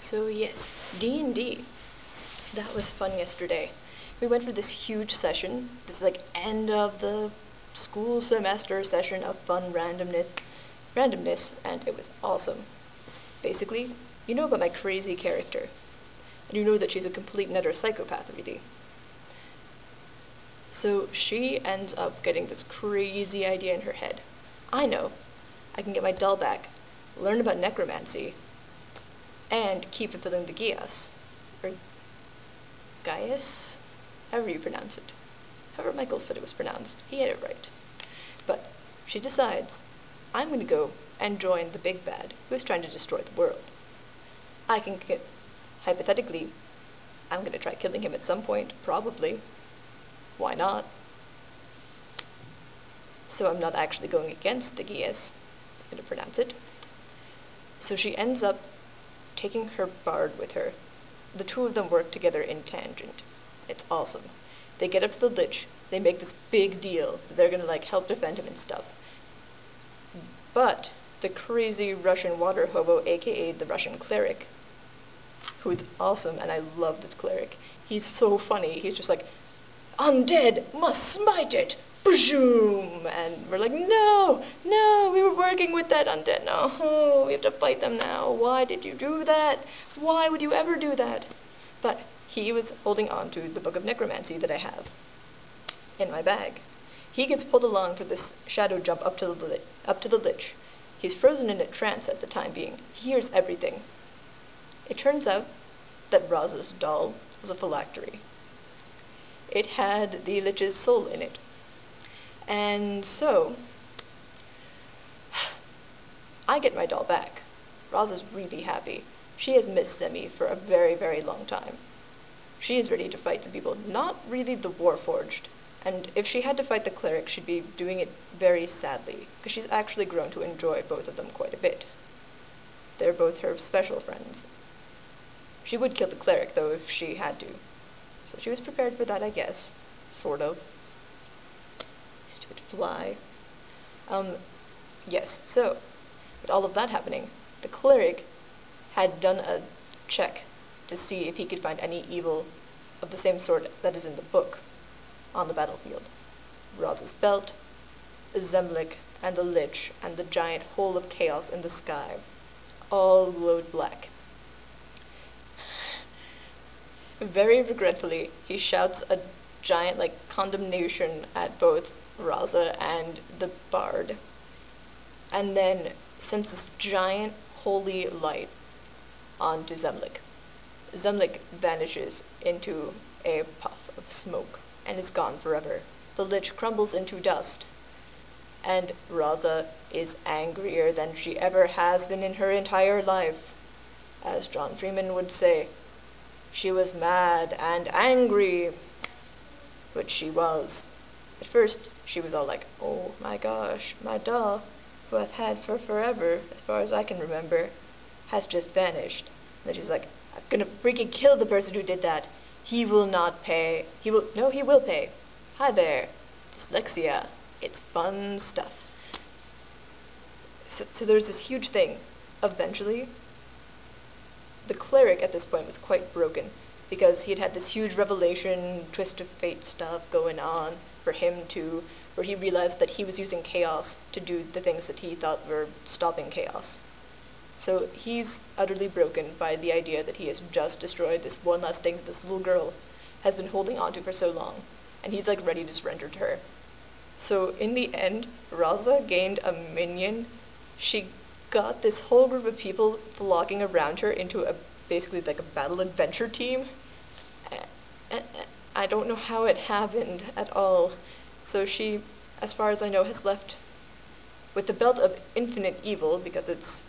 So yes, D&D. That was fun yesterday. We went for this huge session, this like end of the school semester session of fun randomness, and it was awesome. Basically, you know about my crazy character, and you know that she's a complete and utter psychopath, really. So she ends up getting this crazy idea in her head. I know, I can get my doll back, learn about necromancy, and keep fulfilling the Gias, or Gaius? However you pronounce it. However Michael said it was pronounced, he had it right. But she decides, I'm going to go and join the big bad who's trying to destroy the world. I can get, hypothetically, I'm going to try killing him at some point, probably. Why not? So I'm not actually going against the Gias, I'm going to pronounce it. So she ends up taking her bard with her. The two of them work together in tangent. It's awesome. They get up to the Lich, they make this big deal that they're gonna like help defend him and stuff. But the crazy Russian water hobo, aka the Russian cleric, who's awesome, and I love this cleric. He's so funny. He's just like, undead must smite it! Boom! And we're like, no! No! We were working with that undead. No! We have to fight them now. Why did you do that? Why would you ever do that? But he was holding on to the book of necromancy that I have in my bag. He gets pulled along for this shadow jump up to the Lich. He's frozen in a trance at the time being. He hears everything. It turns out that Raza's doll was a phylactery. It had the Lich's soul in it. And so, I get my doll back. Raza's really happy. She has missed Semi for a very, very long time. She is ready to fight some people, not really the Warforged. And if she had to fight the cleric, she'd be doing it very sadly, because she's actually grown to enjoy both of them quite a bit. They're both her special friends. She would kill the cleric, though, if she had to. So she was prepared for that, I guess. Sort of. Stupid fly. Yes, so, with all of that happening, the cleric had done a check to see if he could find any evil of the same sort that is in the book on the battlefield. Raza's belt, Zemlik, and the Lich, and the giant hole of chaos in the sky, all glowed black. Very regretfully, he shouts a giant, condemnation at both Raza and the bard, and then sends this giant holy light onto Zemlik. Zemlik vanishes into a puff of smoke and is gone forever. The Lich crumbles into dust, and Raza is angrier than she ever has been in her entire life. As John Freeman would say, she was mad and angry, which she was. At first, she was all like, oh my gosh, my doll, who I've had for forever, as far as I can remember, has just vanished. And then she was like, I'm gonna freaking kill the person who did that. He will not pay. He will pay. Hi there. Dyslexia. It's fun stuff. So there's this huge thing. Eventually, the cleric at this point was quite broken, because he had had this huge revelation, twist of fate stuff going on for him to, where he realized that he was using chaos to do the things that he thought were stopping chaos. So he's utterly broken by the idea that he has just destroyed this one last thing that this little girl has been holding on to for so long, and he's ready to surrender to her. So in the end, Raza gained a minion. She got this whole group of people flocking around her into basically a battle adventure team. I don't know how it happened at all. So she, as far as I know, has left with the belt of infinite evil, because it's,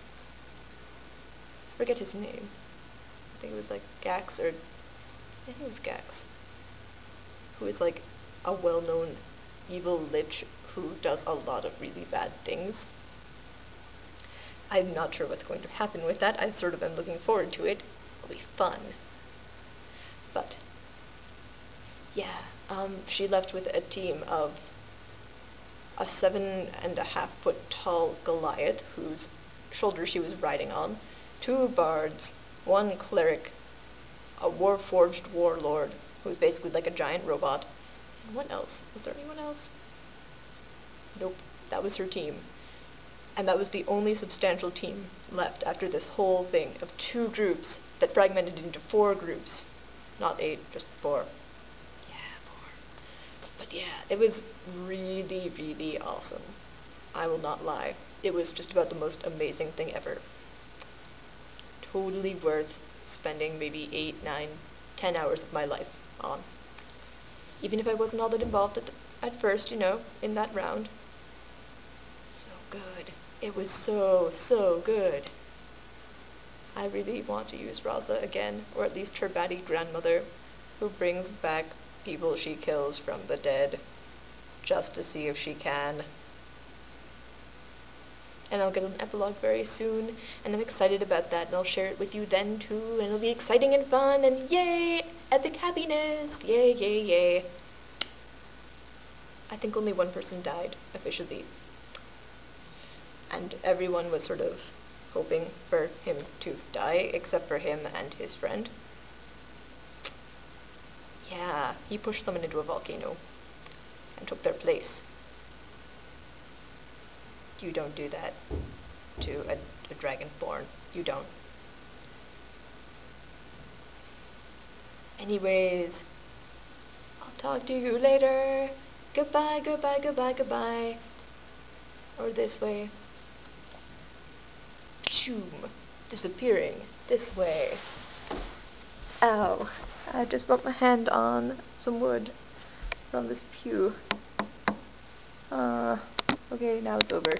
I forget his name. I think it was Gax, or I think it was Gax, who is a well-known evil lich who does a lot of really bad things. I'm not sure what's going to happen with that. I sort of am looking forward to it. It'll be fun. But yeah, she left with a team of a 7.5-foot tall Goliath, whose shoulder she was riding on, 2 bards, one cleric, a war-forged warlord, who was basically like a giant robot, and what else? Was there anyone else? Nope, that was her team. And that was the only substantial team left after this whole thing of 2 groups that fragmented into 4 groups. Not 8, just 4. Yeah, 4. But yeah, it was really, really awesome. I will not lie. It was just about the most amazing thing ever. Totally worth spending maybe 8, 9, 10 hours of my life on. Even if I wasn't all that involved at first, you know, in that round. So good. It was so, so good. I really want to use Raza again, or at least her batty grandmother, who brings back people she kills from the dead, just to see if she can. And I'll get an epilogue very soon, and I'm excited about that, and I'll share it with you then too, and it'll be exciting and fun, and yay! Epic happiness! Yay, yay, yay. I think only one person died, officially. And everyone was sort of hoping for him to die, except for him and his friend. Yeah, he pushed someone into a volcano and took their place. You don't do that to a dragonborn. You don't. Anyways, I'll talk to you later. Goodbye, goodbye, goodbye, goodbye. Or this way. Shoom. Disappearing. This way. Ow. I just bumped my hand on some wood from this pew. Okay, now it's over.